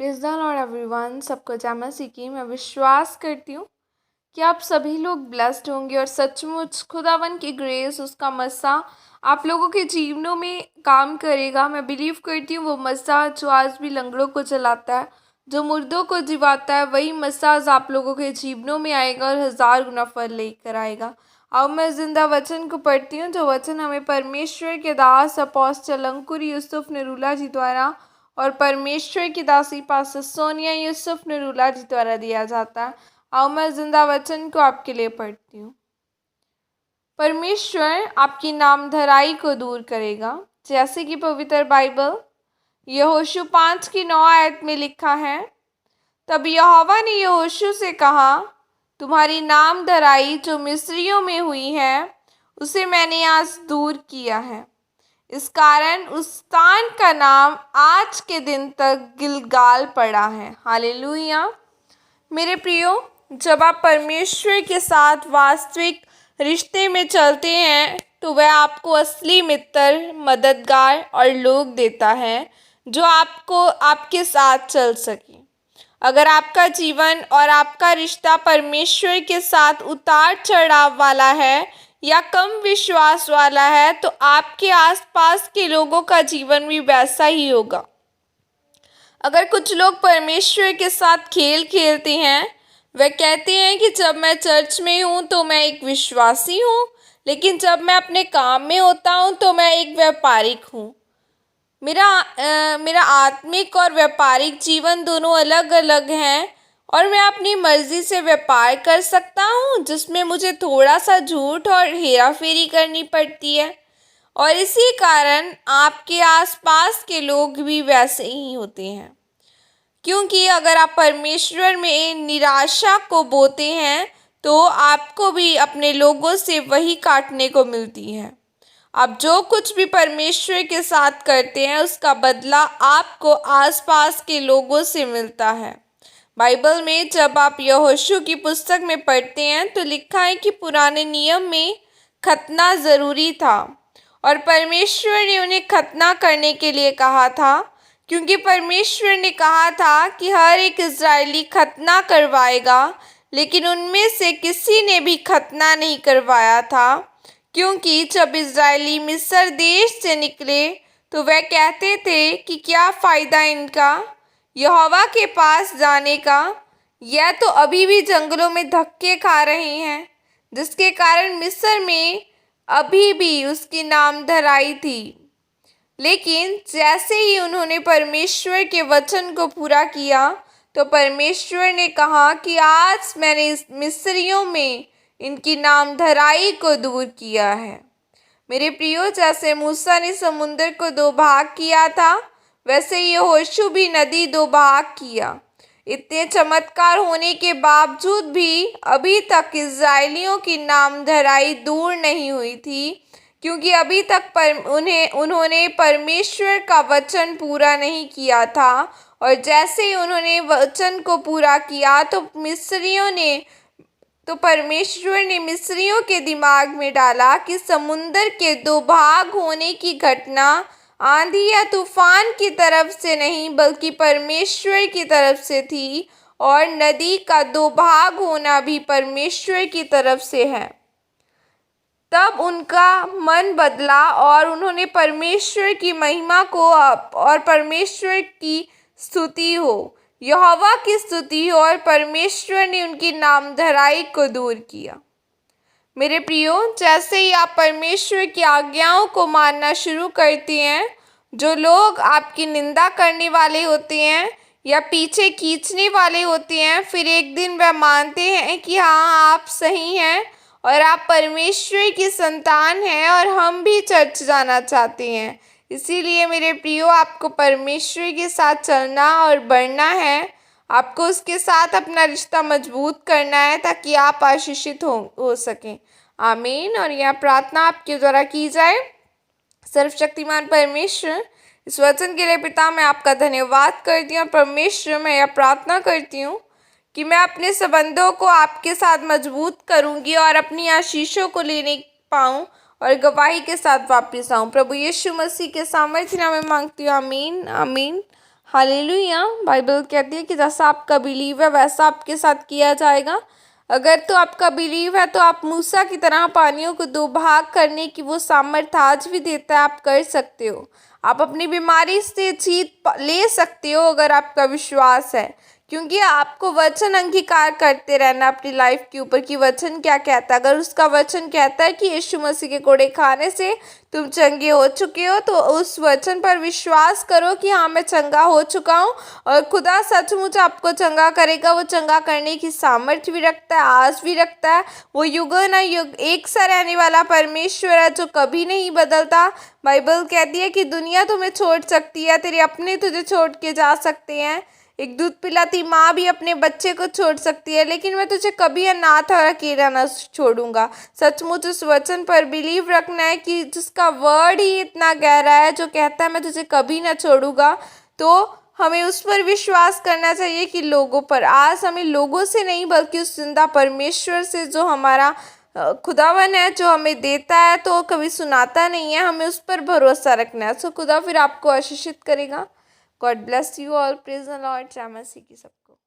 Praise the Lord everyone. सबको जय मसीह की। मैं विश्वास करती हूँ कि आप सभी लोग ब्लेस्ड होंगे और सचमुच खुदावन की ग्रेस, उसका मसा आप लोगों के जीवनों में काम करेगा। मैं बिलीव करती हूँ वो मसा जो आज भी लंगड़ों को चलाता है, जो मुर्दों को जिवाता है, वही मसाज आप लोगों के जीवनों में आएगा और 1000 गुना फल लेकर आएगा। अब मैं जिंदा वचन को पढ़ती हूँ, जो वचन हमें परमेश्वर के दास अपोस्टल अंकुर यूसुफ नरूला जी द्वारा और परमेश्वर की दासी पास्टर सोनिया यूसुफ नरूला जी द्वारा दिया जाता है। आओ मैं जिंदा वचन को आपके लिए पढ़ती हूँ। परमेश्वर आपकी नामधराई को दूर करेगा, जैसे कि पवित्र बाइबल यहोशू 5:9 में लिखा है। तब यहोवा ने यहोशू से कहा, तुम्हारी नामधराई जो मिस्रियों में हुई है, उसे मैंने आज दूर किया है। इस कारण उस स्थान का नाम आज के दिन तक गिलगाल पड़ा है। हालेलुया। मेरे प्रियो, जब आप परमेश्वर के साथ वास्तविक रिश्ते में चलते हैं तो वह आपको असली मित्र, मददगार और लोग देता है जो आपको आपके साथ चल सके। अगर आपका जीवन और आपका रिश्ता परमेश्वर के साथ उतार चढ़ाव वाला है या कम विश्वास वाला है, तो आपके आसपास के लोगों का जीवन भी वैसा ही होगा। अगर कुछ लोग परमेश्वर के साथ खेल खेलते हैं, वे कहते हैं कि जब मैं चर्च में हूँ तो मैं एक विश्वासी हूँ, लेकिन जब मैं अपने काम में होता हूँ तो मैं एक व्यापारिक हूँ। मेरा आत्मिक और व्यापारिक जीवन दोनों अलग अलग हैं और मैं अपनी मर्ज़ी से व्यापार कर सकता हूँ, जिसमें मुझे थोड़ा सा झूठ और हेरा फेरी करनी पड़ती है। और इसी कारण आपके आसपास के लोग भी वैसे ही होते हैं, क्योंकि अगर आप परमेश्वर में निराशा को बोते हैं तो आपको भी अपने लोगों से वही काटने को मिलती है। आप जो कुछ भी परमेश्वर के साथ करते हैं उसका बदला आपको आसपास के लोगों से मिलता है। बाइबल में जब आप यहोशू की पुस्तक में पढ़ते हैं तो लिखा है कि पुराने नियम में खतना ज़रूरी था और परमेश्वर ने उन्हें खतना करने के लिए कहा था, क्योंकि परमेश्वर ने कहा था कि हर एक इज़राइली खतना करवाएगा, लेकिन उनमें से किसी ने भी खतना नहीं करवाया था। क्योंकि जब इज़राइली मिस्र देश से निकले तो वह कहते थे कि क्या फ़ायदा इनका यहोवा के पास जाने का, यह तो अभी भी जंगलों में धक्के खा रहे हैं, जिसके कारण मिस्र में अभी भी उसकी नामधराई थी। लेकिन जैसे ही उन्होंने परमेश्वर के वचन को पूरा किया तो परमेश्वर ने कहा कि आज मैंने इस मिस्रियों में इनकी नामधराई को दूर किया है। मेरे प्रियो, जैसे मूसा ने समुद्र को 2 भाग किया था, वैसे यहोशू भी नदी 2 भाग किया। इतने चमत्कार होने के बावजूद भी अभी तक इज़राइलियों की नामधराई दूर नहीं हुई थी, क्योंकि अभी तक उन्होंने परमेश्वर का वचन पूरा नहीं किया था। और जैसे ही उन्होंने वचन को पूरा किया तो परमेश्वर ने मिस्रियों के दिमाग में डाला कि समुंदर के 2 भाग होने की घटना आंधी या तूफान की तरफ से नहीं बल्कि परमेश्वर की तरफ से थी, और नदी का 2 भाग होना भी परमेश्वर की तरफ से है। तब उनका मन बदला और उन्होंने परमेश्वर की महिमा को और परमेश्वर की स्तुति हो, यहोवा की स्तुति हो, और परमेश्वर ने उनकी नामधराई को दूर किया। मेरे प्रियो, जैसे ही आप परमेश्वर की आज्ञाओं को मानना शुरू करते हैं, जो लोग आपकी निंदा करने वाले होते हैं या पीछे खींचने वाले होते हैं, फिर एक दिन वह मानते हैं कि हाँ, आप सही हैं और आप परमेश्वर की संतान हैं और हम भी चर्च जाना चाहते हैं। इसीलिए मेरे प्रियो, आपको परमेश्वर के साथ चलना और बढ़ना है। आपको उसके साथ अपना रिश्ता मजबूत करना है ताकि आप आशीषित हो सकें। आमीन। और यह प्रार्थना आपके द्वारा की जाए। सर्वशक्तिमान परमेश्वर, इस वचन के लिए पिता मैं आपका धन्यवाद करती हूँ। और परमेश्वर, मैं यह प्रार्थना करती हूँ कि मैं अपने संबंधों को आपके साथ मजबूत करूँगी और अपनी आशीषों को लेने पाऊँ और गवाही के साथ वापस आऊँ। प्रभु यीशु मसीह के सामर्थ्य नाम में मांगती हूँ। आमीन, आमीन, हालेलुया। बाइबल कहती है कि जैसा आपका बिलीव है वैसा आपके साथ किया जाएगा। अगर तो आपका बिलीव है तो आप मूसा की तरह पानियों को दो भाग करने की वो सामर्थ्य आज भी देता है, आप कर सकते हो। आप अपनी बीमारी से जीत ले सकते हो अगर आपका विश्वास है, क्योंकि आपको वचन अंगीकार करते रहना अपनी लाइफ के ऊपर कि वचन क्या कहता है। अगर उसका वचन कहता है कि यीशु मसीह के कोड़े खाने से तुम चंगे हो चुके हो, तो उस वचन पर विश्वास करो कि हाँ मैं चंगा हो चुका हूँ और खुदा सचमुच आपको चंगा करेगा। वो चंगा करने की सामर्थ्य भी रखता है, आज भी रखता है। वो युग ना युग एक सा रहने वाला परमेश्वर है जो कभी नहीं बदलता। बाइबल कहती है कि दुनिया तुम्हें छोड़ सकती है, तेरे अपने तुझे छोड़ के जा सकते हैं, एक दूध पिलाती माँ भी अपने बच्चे को छोड़ सकती है, लेकिन मैं तुझे कभी अनाथ और अकेला न छोड़ूंगा। सचमुच उस वचन पर बिलीव रखना है कि जिसका वर्ड ही इतना गहरा है, जो कहता है मैं तुझे कभी ना छोड़ूंगा, तो हमें उस पर विश्वास करना चाहिए कि लोगों पर। आज हमें लोगों से नहीं बल्कि उस जिंदा परमेश्वर से जो हमारा खुदावन है, जो हमें देता है तो कभी सुनाता नहीं है, हमें उस पर भरोसा रखना है। सो खुदा फिर आपको आशीषित करेगा। God bless you all. Praise the Lord. जय मसीह की सबको।